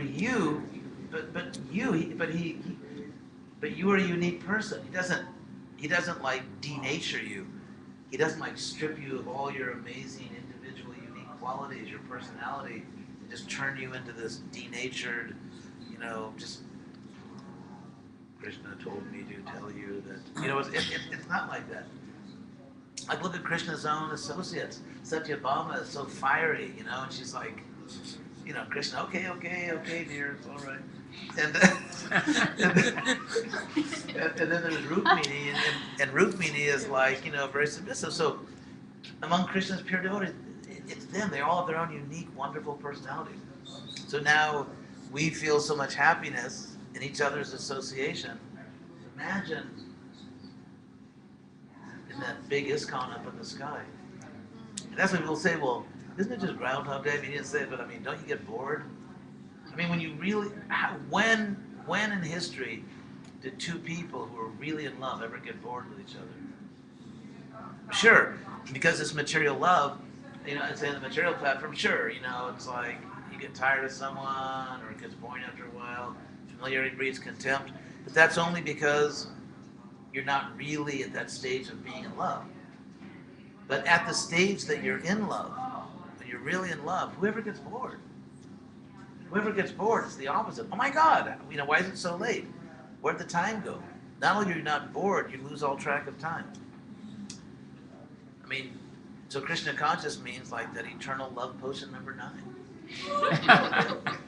you, but you are a unique person. He doesn't like denature you. He doesn't like strip you of all your amazing individual unique qualities, your personality, and just turn you into this denatured, just Krishna told me to tell you that. It's not like that. Like, look at Krishna's own associates. Satyabhama is so fiery, and she's like, Krishna, okay, dear, it's all right. And then there's Rukmini, and Rukmini is like, very submissive. So among Krishna's pure devotees, it's them. They all have their own unique, wonderful personalities. So now we feel so much happiness in each other's association. Imagine in that big ISKCON up in the sky. And that's when people say, well, isn't it just Groundhog Day? I mean, he didn't say it, but don't you get bored? I mean, when you really, when in history did two people who are really in love ever get bored with each other? Sure, because it's material love, it's in the material platform, sure, it's like you get tired of someone or it gets boring after a while, familiarity breeds contempt, but that's only because you're not really at that stage of being in love. But at the stage that you're in love, when you're really in love, whoever gets bored? Whoever gets bored is the opposite. Oh my God, why is it so late? Where'd the time go? Not only are you not bored, you lose all track of time. I mean, so Krishna conscious means like that eternal love potion number 9.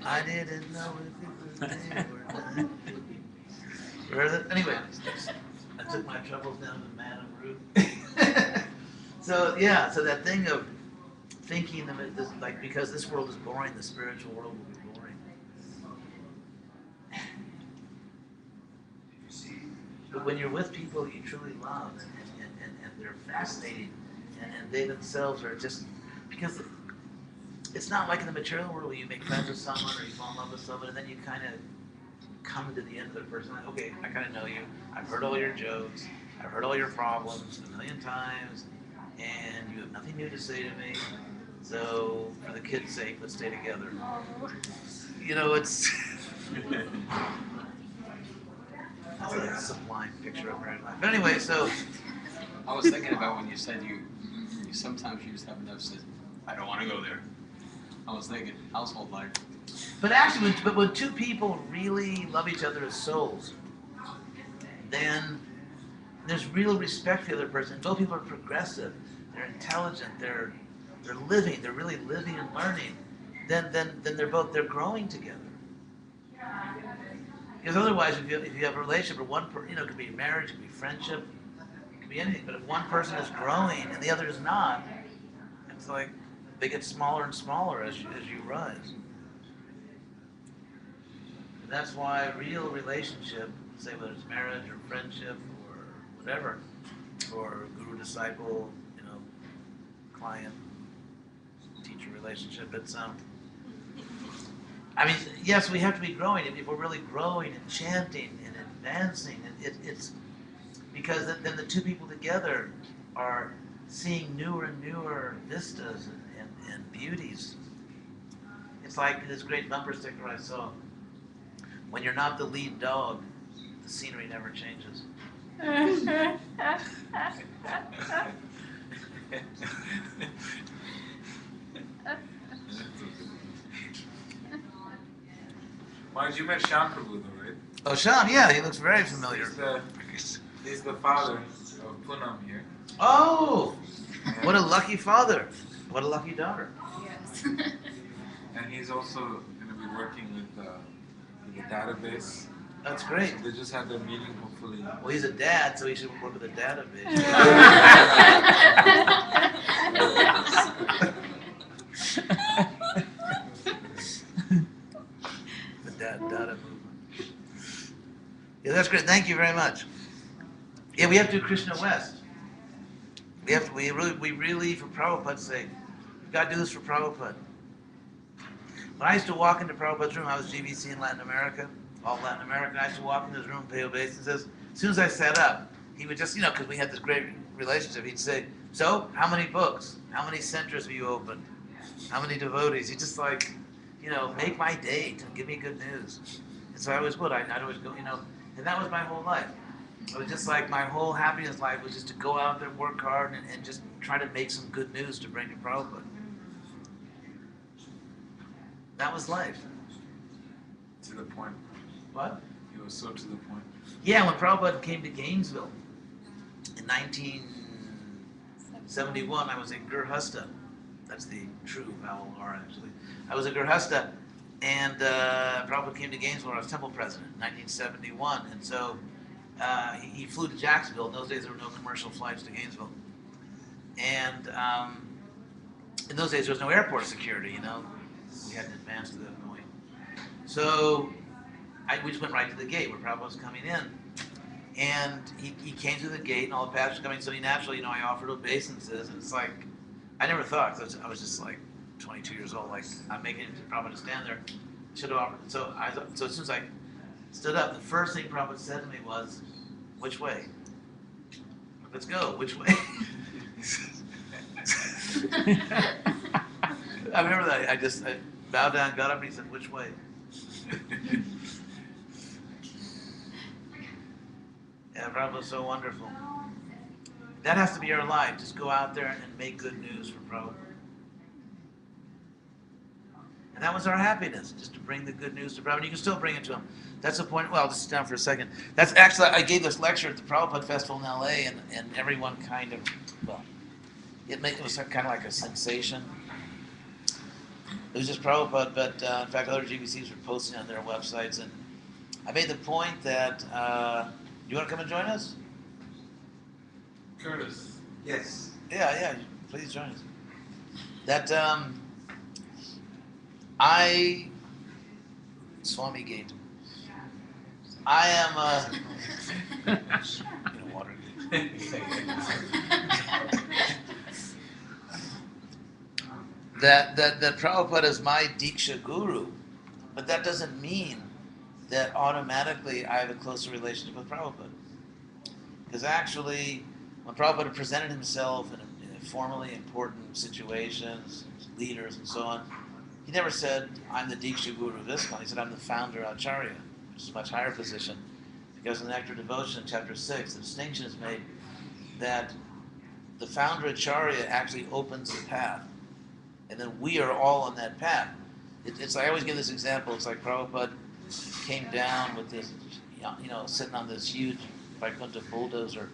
I didn't know if it was day or night. Anyway, I took my troubles down to Madame Ruth. So that thing of thinking that this, like, because this world is boring, the spiritual world will be boring. But when you're with people you truly love and they're fascinating and they themselves are just, because it's not like in the material world where you make friends with someone or you fall in love with someone and then you kind of come to the end of their personality. Okay, I kind of know you. I've heard all your jokes. I've heard all your problems a million times, and you have nothing new to say to me. So, for the kids' sake, let's stay together. It's that's a sublime picture of married life. But anyway, so I was thinking about when you said you sometimes you just have enough says, I don't want to go there. I was thinking household life. But actually, when two people really love each other as souls, then there's real respect for the other person. Both people are progressive, they're intelligent, they're living, they're really living and learning. Then they're growing together. Because otherwise, if you have a relationship, or one person, it could be marriage, it could be friendship, it could be anything. But if one person is growing and the other is not, it's like they get smaller and smaller as you rise. And that's why real relationship, say whether it's marriage or friendship or whatever, or guru disciple, client teacher relationship, it's I mean, yes, we have to be growing. If we're really growing and chanting and advancing, it's because then the two people together are seeing newer and newer vistas and beauties. It's like this great bumper sticker I saw. When you're not the lead dog, the scenery never changes. Mind you met Shyam Prabhu though, right? Oh, Shyam, yeah, he looks very familiar. He's the father of Poonam here. Oh, what a lucky father. What a lucky daughter. Yes. And he's also going to be working with the database. That's great. So they just had their meeting, hopefully. Well, he's a dad, so he should work with a database. The data movement. Yeah, that's great. Thank you very much. Yeah, we have to do Krishna West. We really, for Prabhupada's sake, we've got to do this for Prabhupada. When I used to walk into Prabhupada's room, I was GBC in Latin America, all Latin America. I used to walk into his room, pay obeisance. As soon as I sat up, he would just, because we had this great relationship, he'd say, so, how many books? How many centers have you opened? How many devotees? He just make my day, to give me good news. And so I always would. I'd always go, and that was my whole life. It was just like my whole happiness life was just to go out there, work hard, and just try to make some good news to bring to Prabhupada. That was life. To the point. What? It was so to the point. Yeah, when Prabhupada came to Gainesville in 1971, I was in Gurhasta. That's the true vowel R, actually. I was a Gurhasta, and Prabhupada came to Gainesville. I was temple president in 1971, and so he flew to Jacksonville. In those days, there were no commercial flights to Gainesville, and in those days, there was no airport security. We hadn't advanced to that point. So we just went right to the gate where Prabhupada was coming in, and he came through the gate, and all the pastors coming. So naturally, I offered obeisances, and it's like I never thought. Cause I was just like 22 years old. Like I'm making Prabhupada to stand there. Should have offered. So as soon as I stood up, the first thing Prabhupada said to me was, "Which way? Let's go. Which way?" I remember that. I bowed down, got up, and he said, "Which way?" Yeah, Prabhupada was so wonderful. That has to be our life. Just go out there and make good news for Prabhupada. And that was our happiness, just to bring the good news to Prabhupada. You can still bring it to him. That's the point. Well, I'll just sit down for a second. That's actually, I gave this lecture at the Prabhupada Festival in LA, and everyone kind of, it was kind of like a sensation. It was just Prabhupada, but in fact, other GBCs were posting on their websites, and I made the point that, you want to come and join us? Curtis. Yes. Yeah, please join us. That, Swami Gate. I am Watergate. that Prabhupada is my Diksha Guru, but that doesn't mean that automatically I have a closer relationship with Prabhupada. Because actually, when Prabhupada presented himself in formally important situations, leaders and so on, he never said, "I'm the Diksha Guru of ISKCON." He said, "I'm the founder Acharya," which is a much higher position. Because in the Nectar Devotion, chapter 6, the distinction is made that the founder Acharya actually opens the path. And then we are all on that path. It's I always give this example. It's like Prabhupada came down with this, sitting on this huge Vaikuntha bulldozer.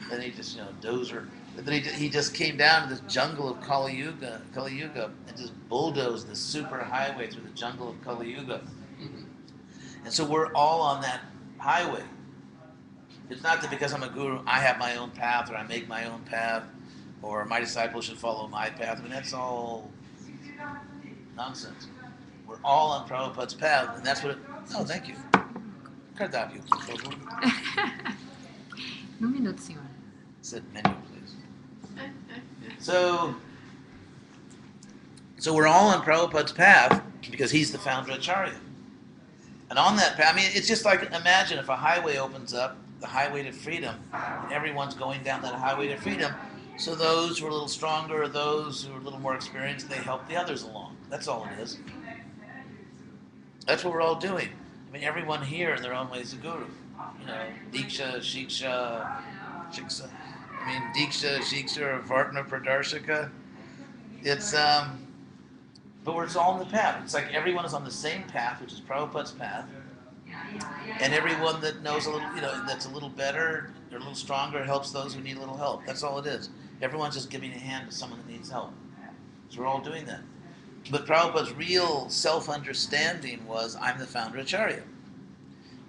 Then he just, dozer. And then he just came down to this jungle of Kali Yuga, and just bulldozed this super highway through the jungle of Kali Yuga. And so we're all on that highway. It's not that because I'm a guru, I have my own path, or I make my own path, or my disciples should follow my path. I mean, that's all nonsense. We're all on Prabhupada's path, and that's what oh, thank you. Cardápio, por favor. Um minuto, senhora. Said menu, please. So we're all on Prabhupada's path because he's the founder of Acharya. And on that path, it's just like, imagine if a highway opens up, the highway to freedom, and everyone's going down that highway to freedom. So those who are a little stronger, or those who are a little more experienced, they help the others along. That's all it is. That's what we're all doing. I mean, everyone here in their own way is a guru. Diksha, Shiksha. I mean, Diksha, Shiksha, or Vartana Pradarshika. It's, but we're all on the path. It's like everyone is on the same path, which is Prabhupada's path. And everyone that knows a little, that's a little better or a little stronger helps those who need a little help. That's all it is. Everyone's just giving a hand to someone that needs help. So we're all doing that. But Prabhupada's real self-understanding was, I'm the founder of Acharya.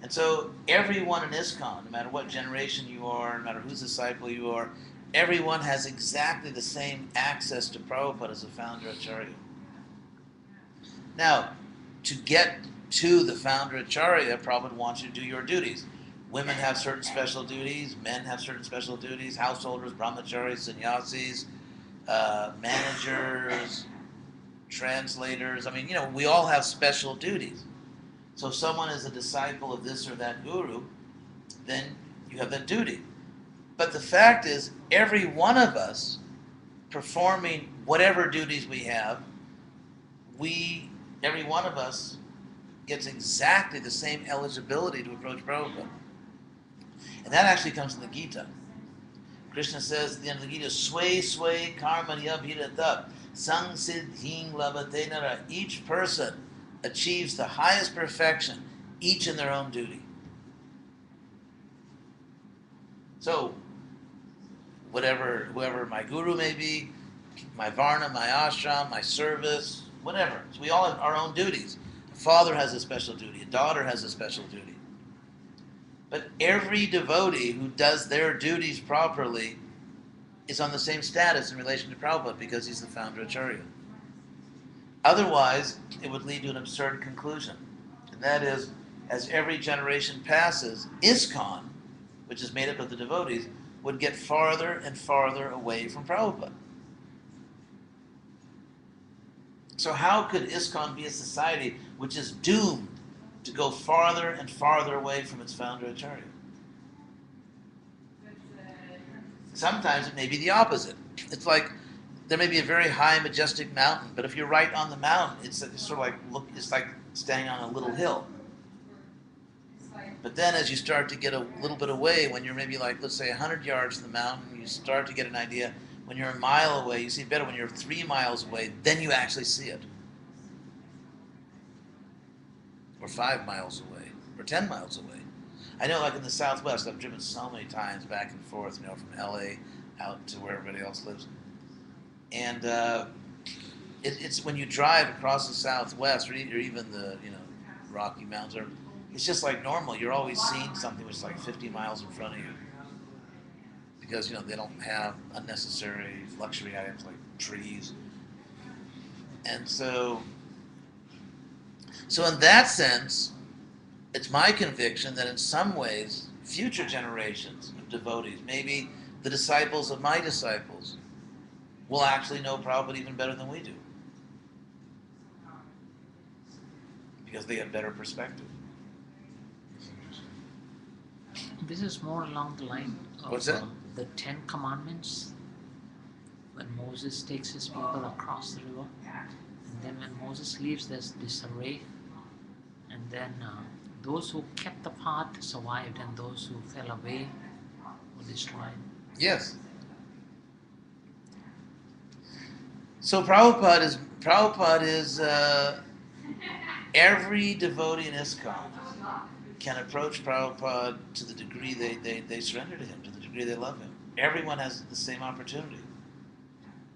And so everyone in ISKCON, no matter what generation you are, no matter whose disciple you are, everyone has exactly the same access to Prabhupada as the founder of Acharya. Now, to get to the founder Acharya, Prabhupada wants you to do your duties. Women have certain special duties, men have certain special duties, householders, brahmacharis, sannyasis, managers, translators. I mean, we all have special duties. So if someone is a disciple of this or that guru, then you have that duty. But the fact is, every one of us performing whatever duties we have, we every one of us gets exactly the same eligibility to approach Prabhupada. And that actually comes in the Gita. Krishna says at the end of the Gita, sway, sway, karma yabhiratab, sang siddhing labate nara. Each person achieves the highest perfection, each in their own duty. So, whoever my guru may be, my varna, my ashram, my service, whatever. So we all have our own duties. A father has a special duty. A daughter has a special duty. But every devotee who does their duties properly is on the same status in relation to Prabhupada because he's the founder Acharya. Otherwise, it would lead to an absurd conclusion. And that is, as every generation passes, ISKCON, which is made up of the devotees, would get farther and farther away from Prabhupada. So how could ISKCON be a society which is doomed to go farther and farther away from its founder Acharya? Sometimes it may be the opposite. It's like there may be a very high, majestic mountain, but if you're right on the mountain, it's sort of like it's like standing on a little hill. But then as you start to get a little bit away, when you're maybe like, let's say 100 yards from the mountain, you start to get an idea. When you're a mile away, you see it better. When you're 3 miles away, then you actually see it. Or 5 miles away, or 10 miles away. I know, like in the Southwest, I've driven so many times back and forth, from LA out to where everybody else lives. And it's when you drive across the Southwest, or even the Rocky Mountains, it's just like normal. You're always seeing something which is like 50 miles in front of you, because they don't have unnecessary luxury items like trees. And so in that sense, it's my conviction that in some ways, future generations of devotees, maybe the disciples of my disciples, will actually know Prabhupada even better than we do, because they have better perspective. This is more along the line of What's that? The 10 Commandments. When Moses takes his people across the river, and then when Moses leaves, there's disarray, and then those who kept the path survived, and those who fell away were destroyed. Yes. So Prabhupada is every devotee in ISKCON can approach Prabhupada to the degree they surrender to him, to the degree they love him. Everyone has the same opportunity.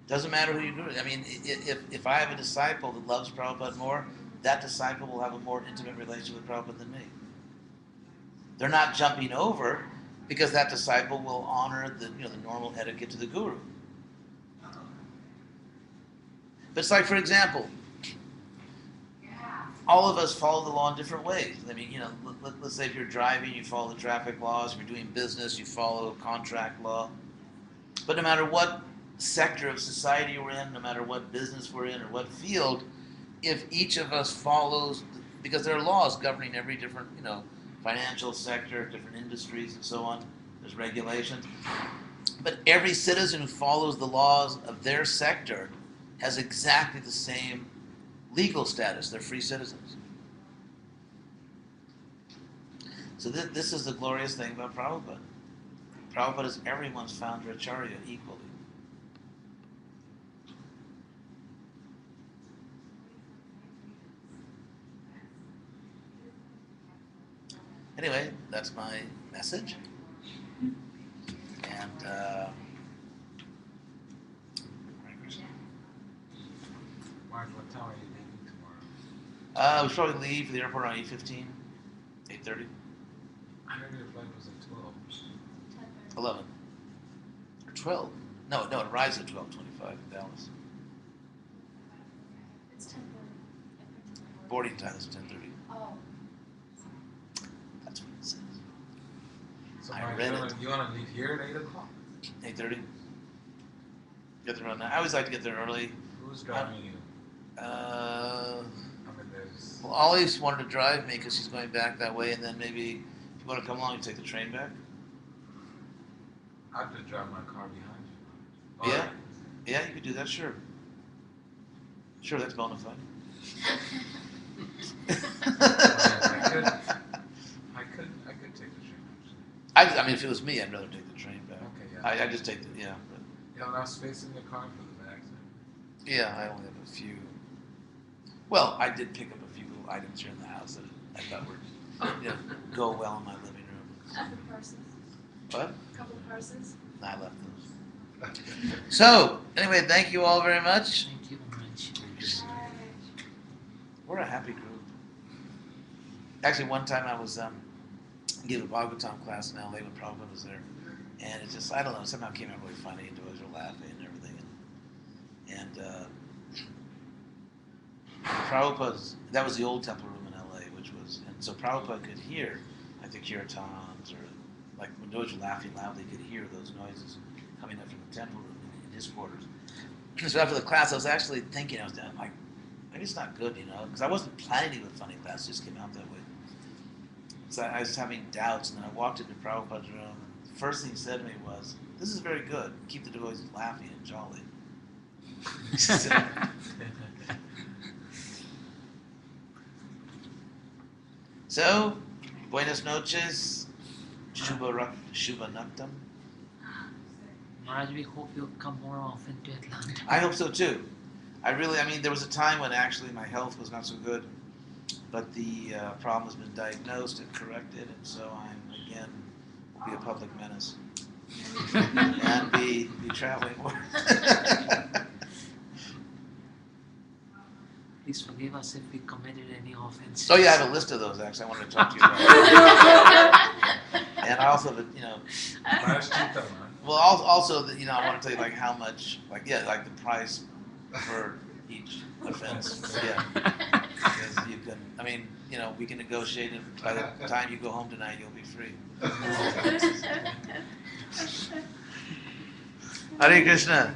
Doesn't matter who you grew with. I mean, if I have a disciple that loves Prabhupada more, that disciple will have a more intimate relationship with Prabhupada than me. They're not jumping over because that disciple will honor the normal etiquette to the guru. But it's like, for example, all of us follow the law in different ways. I mean, let's say if you're driving, you follow the traffic laws. If you're doing business, you follow contract law. But no matter what sector of society we're in, no matter what business we're in or what field, if each of us follows, because there are laws governing every different, financial sector, different industries and so on, there's regulations. But every citizen who follows the laws of their sector has exactly the same legal status. They're free citizens. So this is the glorious thing about Prabhupada. Prabhupada is everyone's founder Acharya equally. Anyway, that's my message. And Mark, what time are you leaving tomorrow? we should probably leave for the airport around 8:15, 8:30, I heard your flight was at 12. 11, or 12. No, it arrives at 12:25 in Dallas. It's 10:30. Boarding time is 10:30. Oh. That's what it says. So I Mark, read you want to leave here at 8 o'clock? 8:30. Get there around 9. I always like to get there early. Who's driving you? Uh, I mean, there's... well, Ollie's wanted to drive me because she's going back that way, and then maybe if you want to come along, you take the train back. I have to drive my car behind you. Yeah, yeah, you could do that. Sure, that's bona fide. I could take the train actually. I mean, if it was me, I'd rather take the train back. Okay, yeah. I just take the, yeah. But, Yeah, when I was facing the car for the bags. yeah, I only have a few. Well, I did pick up a few little items here in the house that I thought were, go well in my living room. Couple purses. What? Couple purses. I left those. So, anyway, thank you all very much. Thank you very much. We're a happy group. Actually, one time I was giving a Bhagavatam class in LA when Prabhupada was there, and it just, I don't know, somehow came out really funny, and boys were laughing and everything. And Prabhupada's, that was the old temple room in LA, which was, and so Prabhupada could hear, like the kirtans, or like when boys were laughing loudly, he could hear those noises coming up from the temple room in his quarters. So after the class, I was actually thinking, I was down, like, maybe it's not good, because I wasn't planning to do a funny class, it just came out that way. So I was having doubts, and then I walked into Prabhupada's room, and the first thing he said to me was, "This is very good. Keep the boys laughing and jolly." So, buenas noches, Shubha Naktam. Maharaj, we hope you'll come more often to Atlanta. I hope so too. I mean, there was a time when actually my health was not so good, but the problem has been diagnosed and corrected, and so I'm again will be a public menace and be traveling more. Please forgive us if we committed any offense. Oh yeah, I have a list of those actually. I wanted to talk to you about. And I also, well, also that I want to tell you like how much, like like the price for each offense. Yeah, because you can. I mean, we can negotiate, and by the time you go home tonight, you'll be free. Hare Krishna.